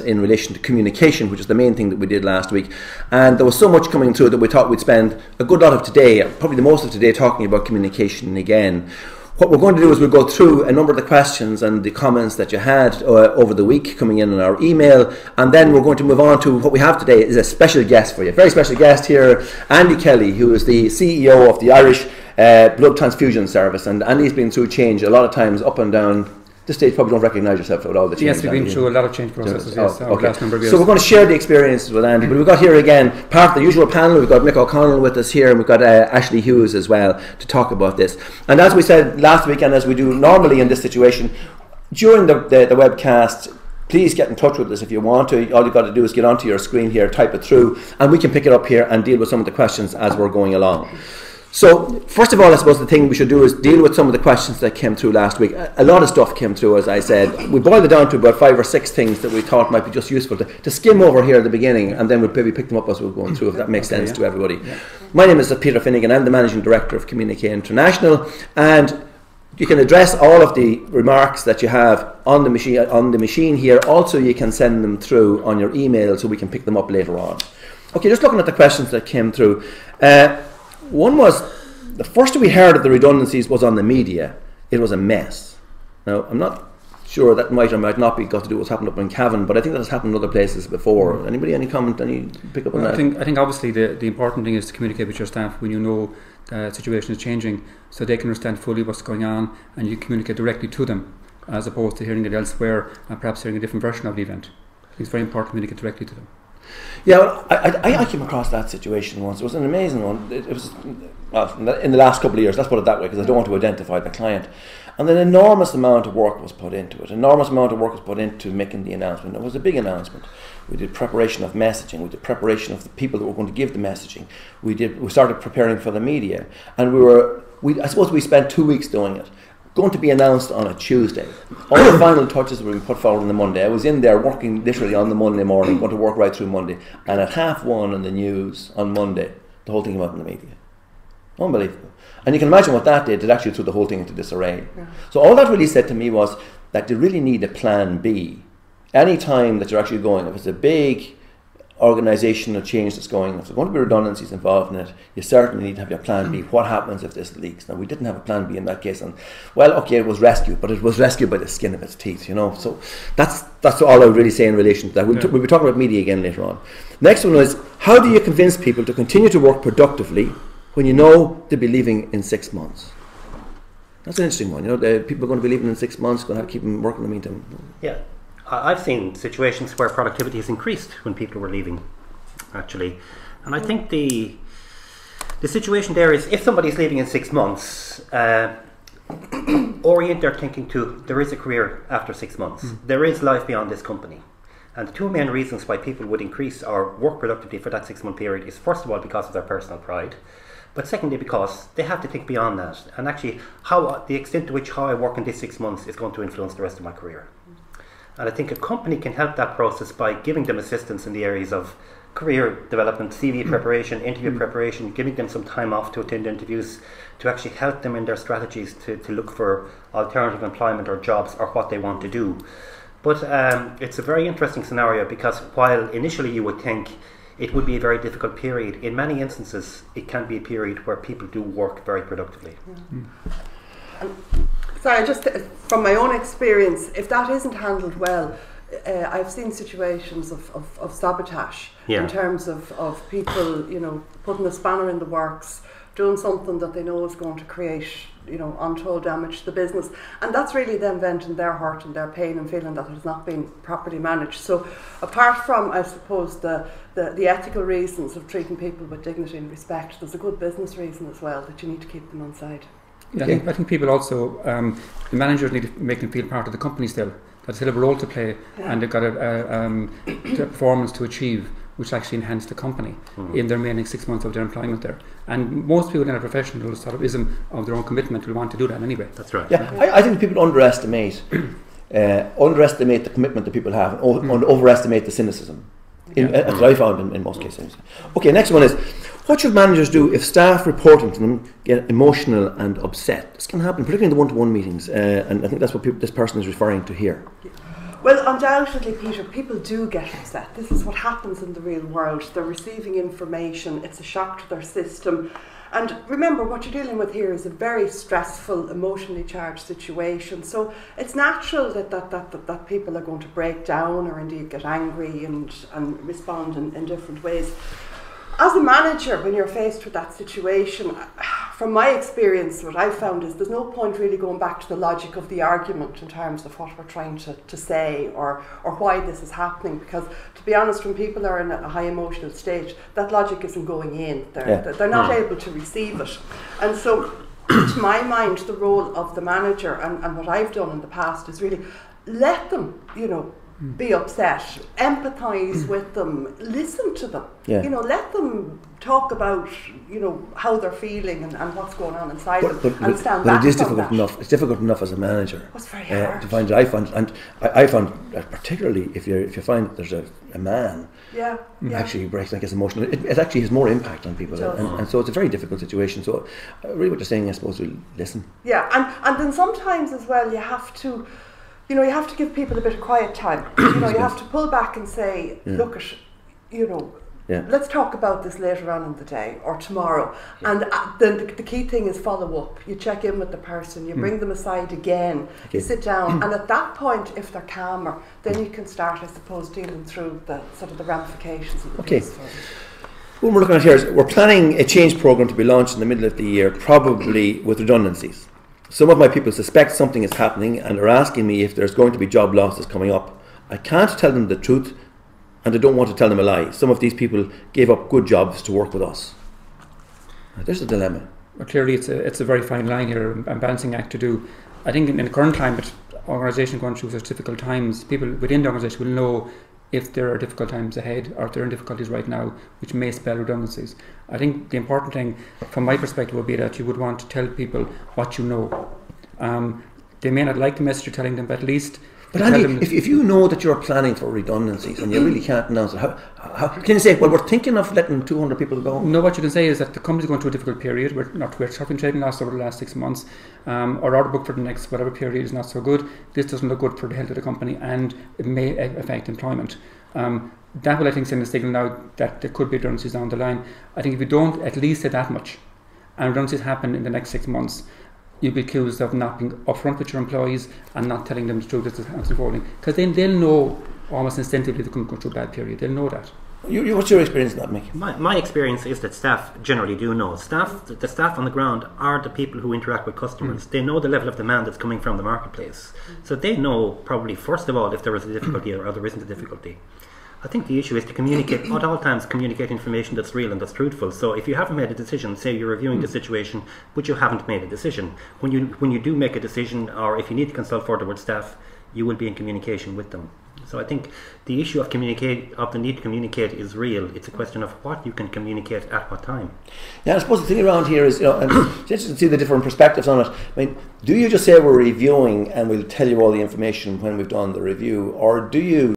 in relation to communication, which is the main thing that we did last week, and there was so much coming through that we thought we'd spend a good lot of today, probably the most of today, talking about communication again. What we're going to do is we'll go through a number of the questions and the comments that you had over the week coming in on our email, and then we're going to move on to what we have today is a special guest for you, a very special guest here, Andy Kelly, who is the CEO of the Irish Blood Transfusion Service, and Andy's been through change a lot of times, up and down. This stage probably don't recognise yourself with all the change. Yes, we've been through a lot of change processes over the last number of years. So we're going to share the experiences with Andy, but we've got here again part of the usual panel. We've got Mick O'Connell with us here, and we've got Ashley Hughes as well to talk about this. And as we said last week, and as we do normally in this situation, during the webcast, please get in touch with us if you want to. All you've got to do is get onto your screen here, type it through, and we can pick it up here and deal with some of the questions as we're going along. So, first of all, I suppose the thing we should do is deal with some of the questions that came through last week. A lot of stuff came through, as I said. We boiled it down to about 5 or 6 things that we thought might be just useful to skim over here at the beginning, and then we'll maybe pick them up as we're going through, if that makes sense to everybody. Yeah. My name is Peter Finnegan. I'm the Managing Director of Communique International, and you can address all of the remarks that you have on the machine here. Also, you can send them through on your email so we can pick them up later on. Okay, just looking at the questions that came through. One was, the first we heard of the redundancies was on the media. It was a mess. Now, I'm not sure that might or might not be got to do with what's happened up in Cavan, but I think that has happened in other places before. Anybody, any comment, any pick up on that? I think obviously the important thing is to communicate with your staff when you know the situation is changing, so they can understand fully what's going on, and you communicate directly to them, as opposed to hearing it elsewhere and perhaps hearing a different version of the event. I think it's very important to communicate directly to them. Yeah, well, I came across that situation once. It was an amazing one. It was in the last couple of years, let's put it that way, because I don't want to identify the client. And an enormous amount of work was put into it. Enormous amount of work was put into making the announcement. It was a big announcement. We did preparation of messaging. We did preparation of the people that were going to give the messaging. We started preparing for the media, and I suppose we spent 2 weeks doing it. Going to be announced on a Tuesday. All the final touches were being put forward on the Monday. I was in there working literally on the Monday morning, going to work right through Monday. And at 1:30 in the news on Monday, the whole thing came out in the media. Unbelievable. And you can imagine what that did. It actually threw the whole thing into disarray. Yeah. So all that really said to me was that you really need a plan B. Any time that you're actually going, if it's a big organisational change that's going, if there's going to be redundancies involved in it, you certainly need to have your plan B. What happens if this leaks? Now, we didn't have a plan B in that case, and well, okay, it was rescued, but it was rescued by the skin of its teeth, you know. So that's all I would really say in relation to that. We'll be talking about media again later on. Next one is, how do you convince people to continue to work productively when you know they'll be leaving in 6 months? That's an interesting one. You know, people are going to be leaving in 6 months, going to have to keep them working in the meantime. Yeah. I've seen situations where productivity has increased when people were leaving, actually. And I think the situation there is, if somebody's leaving in 6 months, orient their thinking to, there is a career after 6 months. There is life beyond this company. And the two main reasons why people would increase or work productively for that 6 month period is, first of all, because of their personal pride. But secondly, because they have to think beyond that. And actually, the extent to which how I work in this 6 months is going to influence the rest of my career. And I think a company can help that process by giving them assistance in the areas of career development, CV preparation, interview preparation, giving them some time off to attend interviews, to actually help them in their strategies to look for alternative employment or jobs or what they want to do. But it's a very interesting scenario, because while initially you would think it would be a very difficult period, in many instances it can be a period where people do work very productively. Sorry, just from my own experience, if that isn't handled well, I've seen situations of sabotage in terms of people, you know, putting a spanner in the works, doing something that they know is going to create, you know, untold damage to the business, and that's really them venting their hurt and their pain and feeling that it has not been properly managed. So apart from, I suppose, the ethical reasons of treating people with dignity and respect, there's a good business reason as well that you need to keep them on side. Yeah, I think people also, the managers need to make them feel part of the company still. That they have a role to play, and they've got a performance to achieve, which actually enhance the company in their remaining 6 months of their employment there. And most people in a professional sort of ism of their own commitment will want to do that anyway. That's right. Yeah, I think people underestimate the commitment that people have, and overestimate the cynicism. As I found in most cases. Okay, next one is, what should managers do if staff reporting to them get emotional and upset? This can happen, particularly in the one-to-one meetings, and I think that's what this person is referring to here. Well, undoubtedly, Peter, people do get upset. This is what happens in the real world. They're receiving information, it's a shock to their system. And remember, what you're dealing with here is a very stressful, emotionally charged situation. So it's natural that people are going to break down or indeed get angry and respond in different ways. As a manager, when you're faced with that situation, from my experience, what I've found is there's no point really going back to the logic of the argument in terms of what we're trying to say or why this is happening, because to be honest, when people are in a high emotional state, that logic isn't going in. They're not able to receive it. And so, to my mind, the role of the manager and what I've done in the past is really let them, be upset, empathise with them, listen to them, let them talk about, how they're feeling and what's going on inside them, and stand back. But it is difficult enough. It's difficult enough as a manager. It's very hard to find it. I found that particularly if you find that there's a man actually breaks, like, it's emotional. It actually has more impact on people, and so it's a very difficult situation. So really, what you're saying, I suppose, we'll listen. Yeah, and then sometimes as well, you have to. You have to give people a bit of quiet time. You have to pull back and say, look at, let's talk about this later on in the day or tomorrow. And then the key thing is follow up. You check in with the person, you bring them aside again, you sit down, and at that point, if they're calmer, then you can start, I suppose, dealing through the sort of the ramifications of the case. What we're looking at here is we're planning a change programme to be launched in the middle of the year, probably with redundancies. Some of my people suspect something is happening and are asking me if there's going to be job losses coming up. I can't tell them the truth, and I don't want to tell them a lie. Some of these people gave up good jobs to work with us. Now, there's a dilemma. Well, clearly it's a very fine line here, a balancing act to do. I think in the current climate, organisations going through such difficult times, people within the organisation will know if there are difficult times ahead or if they're in difficulties right now, which may spell redundancies. I think the important thing from my perspective would be that you would want to tell people what you know. They may not like the message you're telling them, but at least... But Andy, if you know that you're planning for redundancies and you really can't announce it, how can you say, well, we're thinking of letting 200 people go? No, what you can say is that the company's going through a difficult period. We're suffering trading loss over the last 6 months. Our order book for the next whatever period is not so good. This doesn't look good for the health of the company, and it may affect employment. That will, I think, send a signal now that there could be redundancies down the line. I think if you don't at least say that much, and redundancies happen in the next 6 months, you'll be accused of not being upfront with your employees and not telling them the truth as it's unfolding. Because then they'll know almost instinctively they're going to go through a bad period. They'll know that. What's your experience in that, Mick? My experience is that staff generally do know. The staff on the ground are the people who interact with customers. They know the level of demand that's coming from the marketplace. So they know probably, first of all, if there is a difficulty or there isn't a difficulty. I think the issue is to communicate, at all times communicate information that's real and that's truthful. So if you haven't made a decision, say you're reviewing the situation, but you haven't made a decision, when you do make a decision, or if you need to consult further with staff, you will be in communication with them. So I think the issue of the need to communicate is real. It's a question of what you can communicate at what time. Yeah, I suppose the thing around here is, and it's interesting to see the different perspectives on it. I mean, do you just say we're reviewing and we'll tell you all the information when we've done the review, or do you